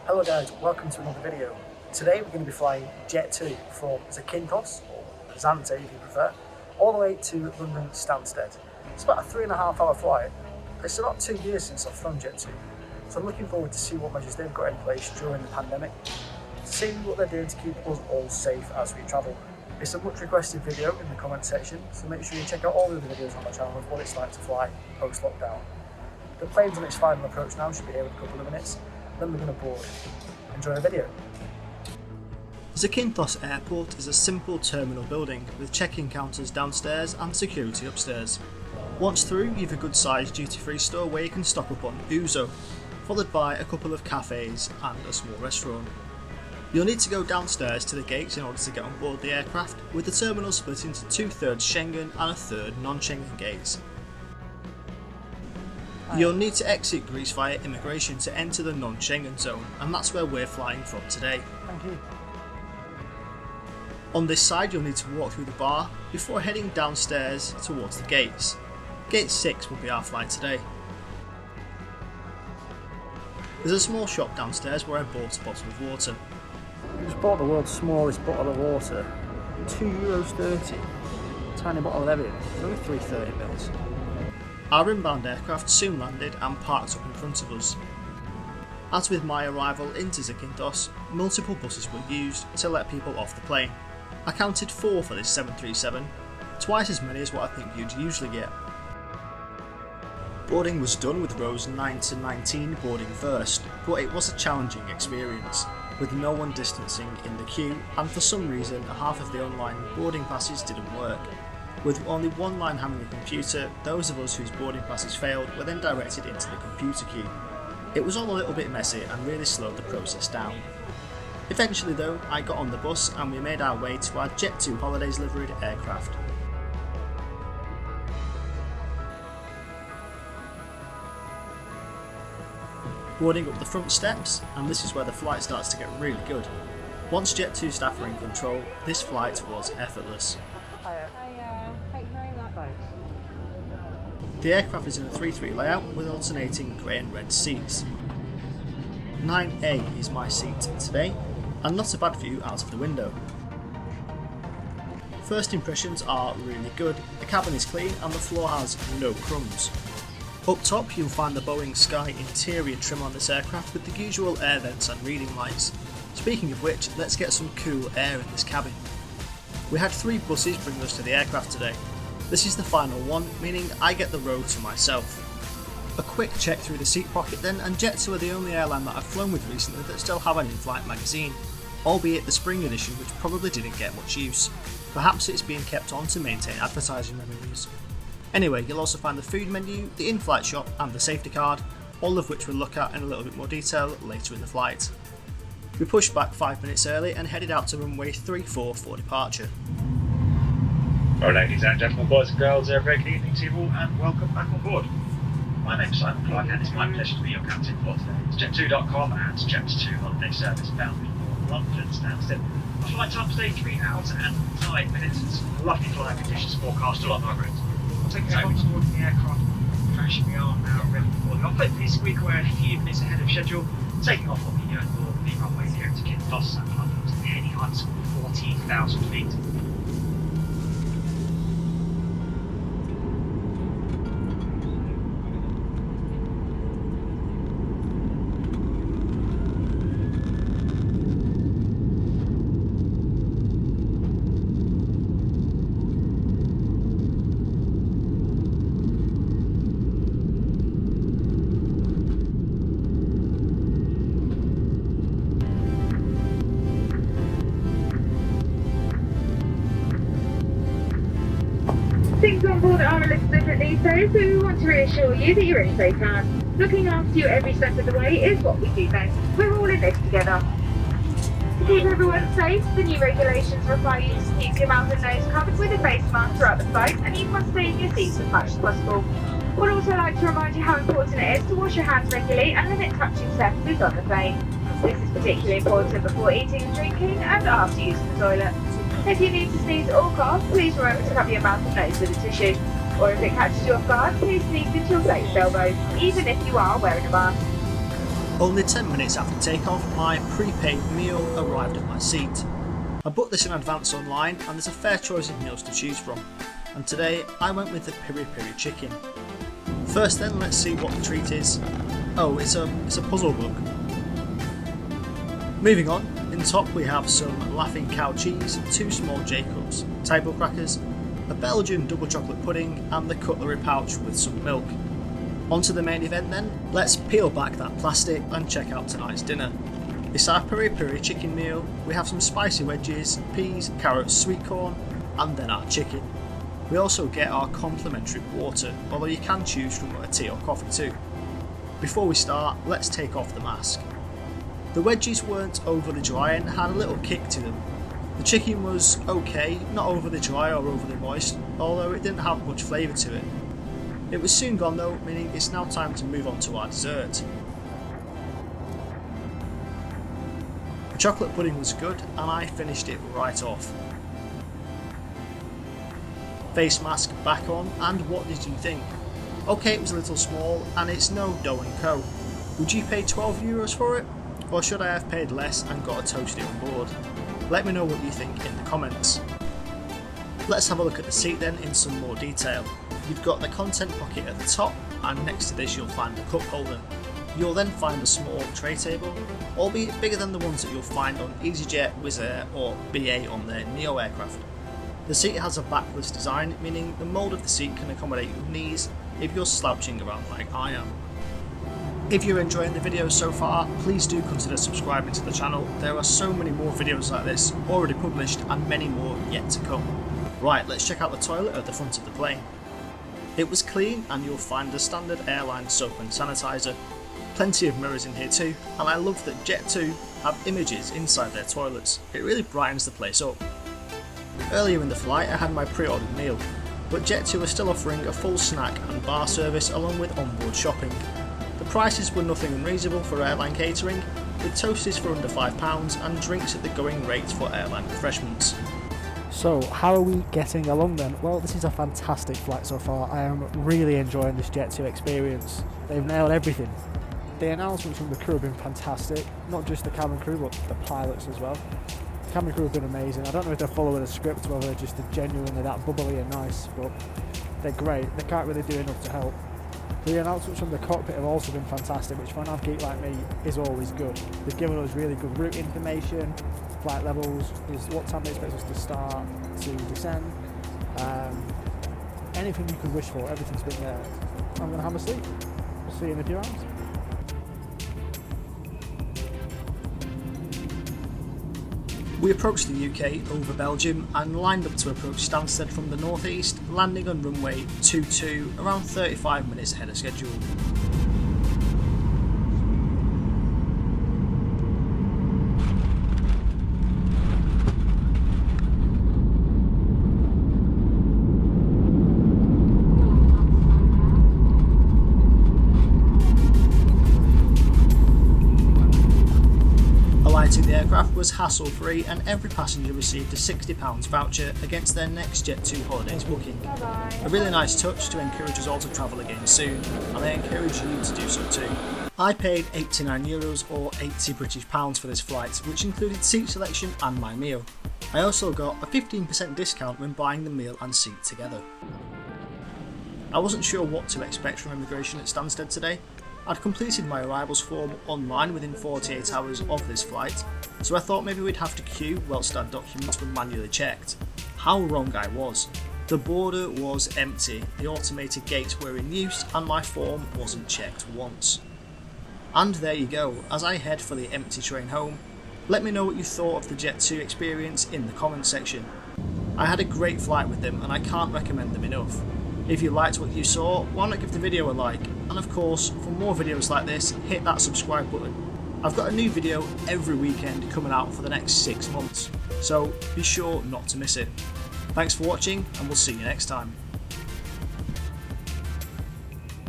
Hello guys, welcome to another video. Today we're going to be flying JET2 from Zakynthos, or Zante if you prefer, all the way to London Stansted. It's about a 3.5 hour flight. It's about 2 years since I've flown JET2, so I'm looking forward to see what measures they've got in place during the pandemic, to see what they're doing to keep us all safe as we travel. It's a much requested video in the comment section, so make sure you check out all the other videos on my channel of what it's like to fly post-lockdown. The plane's on its final approach now, should be here in a couple of minutes. Then we're going to board. Enjoy the video. Zakynthos Airport is a simple terminal building with check-in counters downstairs and security upstairs. Once through, you've a good sized duty-free store where you can stock up on ouzo, followed by a couple of cafes and a small restaurant. You'll need to go downstairs to the gates in order to get on board the aircraft, with the terminal split into 2/3 Schengen and a third non-Schengen gates. You'll need to exit Greece via immigration to enter the non-Schengen zone, and that's where we're flying from today. Thank you. On this side you'll need to walk through the bar before heading downstairs towards the gates. Gate 6 will be our flight today. There's a small shop downstairs where I bought a bottle of water. I just bought the world's smallest bottle of water, €2.30. Tiny bottle of Evian, it's only 330ml. Our inbound aircraft soon landed and parked up in front of us. As with my arrival into Zakynthos, multiple buses were used to let people off the plane. I counted 4 for this 737, twice as many as what I think you'd usually get. Boarding was done with rows 9 to 19 boarding first, but it was a challenging experience, with no one distancing in the queue, and for some reason half of the online boarding passes didn't work. With only one line having a computer, those of us whose boarding passes failed were then directed into the computer queue. It was all a little bit messy and really slowed the process down. Eventually though, I got on the bus and we made our way to our JET2 holidays liveried aircraft. Boarding up the front steps, and this is where the flight starts to get really good. Once JET2 staff were in control, this flight was effortless. The aircraft is in a 3-3 layout with alternating grey and red seats. 9A is my seat today, and not a bad view out of the window. First impressions are really good, the cabin is clean and the floor has no crumbs. Up top you'll find the Boeing Sky interior trim on this aircraft with the usual air vents and reading lights. Speaking of which, let's get some cool air in this cabin. We had 3 buses bring us to the aircraft today. This is the final one, meaning I get the row to myself. A quick check through the seat pocket then, and JET2 are the only airline that I've flown with recently that still have an in-flight magazine, albeit the spring edition which probably didn't get much use. Perhaps it's being kept on to maintain advertising revenues. Anyway, you'll also find the food menu, the in-flight shop and the safety card, all of which we'll look at in a little bit more detail later in the flight. We pushed back 5 minutes early and headed out to runway 34 for departure. Well, ladies and gentlemen, boys and girls, a very good evening to you all and welcome back on board. My name's Simon Clark and it's my pleasure to be your captain for today's Jet2.com and JET2 holiday service bound for London Stansted. Our flight time today 3 hours and 9 minutes. It's lovely flying conditions forecast all on our route. I'll take you over towards the aircraft, crashing we are now ready for the off-lit. Please squeak away a few minutes ahead of schedule, taking off on the runway here to Zakynthos and London to the heading heights of 14,000 feet. Things on board are a little different these days, so we want to reassure you that you're in safe hands. Looking after you every step of the way is what we do best. We're all in this together. To keep everyone safe, the new regulations require you to keep your mouth and nose covered with a face mask throughout the flight, and you must stay in your seats as much as possible. We'd also like to remind you how important it is to wash your hands regularly and limit touching surfaces on the plane. This is particularly important before eating and drinking and after using the toilet. If you need to sneeze or cough, please remember to cover your mouth and nose with a tissue. Or if it catches you off guard, please sneeze into your face elbows, even if you are wearing a mask. Only 10 minutes after takeoff, my prepaid meal arrived at my seat. I booked this in advance online and there's a fair choice of meals to choose from, and today I went with the piri piri chicken. First then, let's see what the treat is. Oh, it's a puzzle book. Moving on, in top we have some Laughing Cow cheese, 2 small Jacobs, table crackers, a Belgian double chocolate pudding and the cutlery pouch with some milk. On to the main event then, let's peel back that plastic and check out tonight's dinner. It's our piri piri chicken meal. We have some spicy wedges, peas, carrots, sweet corn, and then our chicken. We also get our complimentary water, although you can choose from a tea or coffee too. Before we start, let's take off the mask. The wedges weren't overly dry and had a little kick to them. The chicken was okay, not overly dry or overly moist, although it didn't have much flavour to it. It was soon gone though, meaning it's now time to move on to our dessert. The chocolate pudding was good and I finished it right off. Face mask back on, and what did you think? Okay, it was a little small and it's no Dough & Co. Would you pay €12 for it? Or should I have paid less and got a toasty on board? Let me know what you think in the comments. Let's have a look at the seat then in some more detail. You've got the content pocket at the top, and next to this you'll find a cup holder. You'll then find a small tray table, albeit bigger than the ones that you'll find on EasyJet, Wizz Air or BA on their Neo aircraft. The seat has a backless design, meaning the mould of the seat can accommodate your knees if you're slouching around like I am. If you're enjoying the video so far, please do consider subscribing to the channel. There are so many more videos like this already published and many more yet to come. Right, let's check out the toilet at the front of the plane. It was clean and you'll find the standard airline soap and sanitizer. Plenty of mirrors in here too, and I love that JET2 have images inside their toilets. It really brightens the place up. Earlier in the flight I had my pre-ordered meal, but JET2 are still offering a full snack and bar service along with onboard shopping. The prices were nothing unreasonable for airline catering, with toasties for under £5 and drinks at the going rates for airline refreshments. So, how are we getting along then? Well, this is a fantastic flight so far. I am really enjoying this JET2 experience. They've nailed everything. The announcements from the crew have been fantastic, not just the cabin crew but the pilots as well. The cabin crew have been amazing. I don't know if they're following a script or whether they're just genuinely that bubbly and nice, but they're great. They can't really do enough to help. The announcements from the cockpit have also been fantastic, which for an av geek like me is always good. They've given us really good route information, flight levels, is what time they expect us to start, to descend, anything you could wish for, everything's been there. I'm going to have a sleep. We'll see you in a few hours. We approached the UK over Belgium and lined up to approach Stansted from the northeast, landing on runway 22 around 35 minutes ahead of schedule. Alighting the aircraft was hassle-free and every passenger received a £60 voucher against their next JET2 holidays booking. A really nice touch to encourage us all to travel again soon, and I encourage you to do so too. I paid €89 or £80 for this flight, which included seat selection and my meal. I also got a 15% discount when buying the meal and seat together. I wasn't sure what to expect from immigration at Stansted today. I'd completed my arrivals form online within 48 hours of this flight, so I thought maybe we'd have to queue whilst our documents were manually checked. How wrong I was. The border was empty, the automated gates were in use, and my form wasn't checked once. And there you go, as I head for the empty train home. Let me know what you thought of the JET2 experience in the comments section. I had a great flight with them and I can't recommend them enough. If you liked what you saw, why not give the video a like? And of course, for more videos like this, hit that subscribe button. I've got a new video every weekend coming out for the next 6 months, so be sure not to miss it. Thanks for watching and we'll see you next time.